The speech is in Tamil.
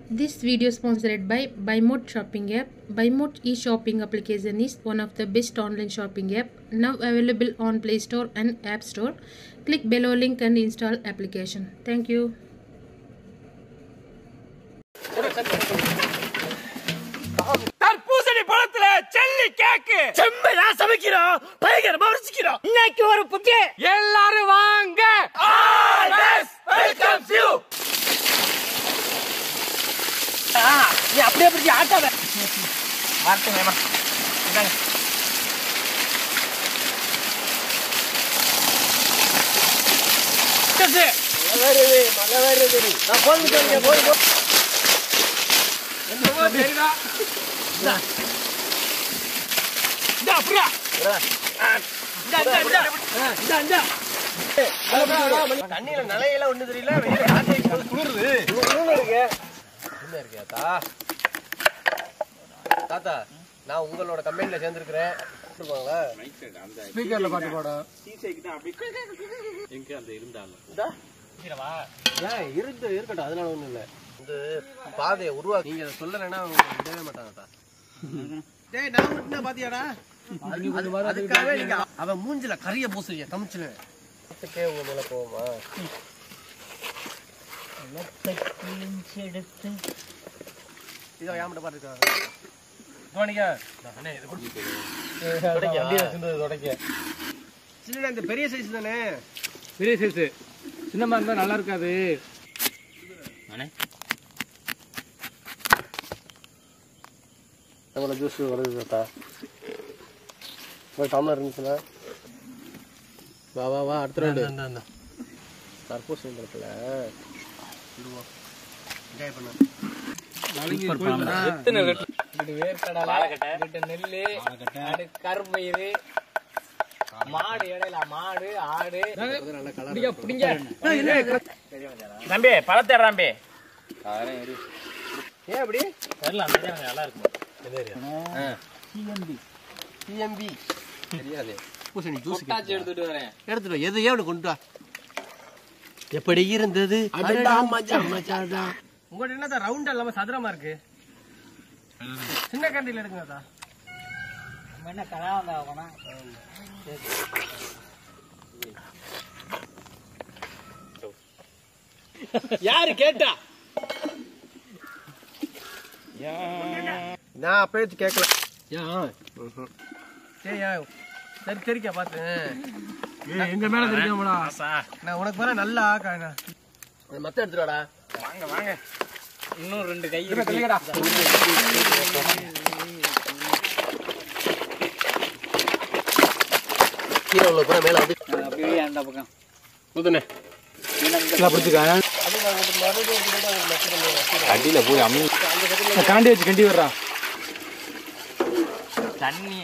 This video is sponsored by BuyMode shopping app. BuyMode e-shopping application is one of the best online shopping app now available on Play Store and App Store. Click below link and install application. Thank you. தர்பூசணி பழத்துல செல்லி கேக்கு செம்மையா சமைக்கிறோம் பயங்கரமா ருசிக்கிறோம் இன்னைக்கு ஒரு புக்கே எல்லாரும் வாங்க ஆல்வேஸ் வெல்கம்ஸ் யூ நீ அப்படியே பிடிச்சி ஆட்டாத வரட்டும் வேமா இந்தாங்க மழை வருது நான் போதும் சரிடா தண்ணியில நிலையில ஒண்ணு தெரியல தாத்தா நான் உங்களோட கம்பெனில சேர்ந்திருக்கிறேன் ஸ்பீக்கர்ல பாட்டு போட இருக்கட்டும் அதனால ஒண்ணும் இல்ல இந்த பாதையை உருவாக்கி நீங்க சொல்லலைன்னா விடவே மாட்டாங்கடா. டேய் நான் விட்டுனா பாத்தியாடா அதுக்காகவே நீங்க அவன் மூஞ்சில கரிய பூசுறிய கமிச்சுவேன் கே உங்க மேல போமா எடுத்து இதோ யாமட பாத்துக்கா கோணிங்க அண்ணே இது குடி வண்டியில சின்னது தொடக்க சின்ன இந்த பெரிய சைஸ் தானே பெரிய சைஸ் சின்னமா இருந்தா நல்லா இருக்காது அண்ணே எவ்வளோ ஜூஸ் வருது தாத்தா ஒரு டம்ளர் இருந்துச்சுன்னா வா வா வா அடுத்த ரெண்டு தர்பூசணி பழத்தில் என்ஜாய் பண்ண கரும்பயிறு மாடு இடையில மாடு ஆடு தம்பி பழத்தை தம்பி ஏன் அப்படி தெரியல நல்லா இருக்கும் எடுத்துட்டு எது எவ்வளவு கொண்டு வா எப்படி இருந்தது உங்கள்ட்ட என்ன ரவுண்ட் இல்லாம சதுரமா இருக்கு சின்ன கண்டில எடுங்க என்ன கலாவந்தா யாரு கேட்டா நான் பேச்சு கேட்கல சரி சரிக்கா பாத்து எங்க மேல தெரியாமடா நான் உனக்கு மேல நல்லா மத்த எடுத்துடாடா வாங்க வாங்க இன்னும் ரெண்டு கை இருக்குடா கீழே உள்ள பூரா மேல வந்து அப்படியே அந்த பக்கம் புதுனே அடியில போய் அம்மி காண்டி வச்சு கண்டி வர்றா தண்ணி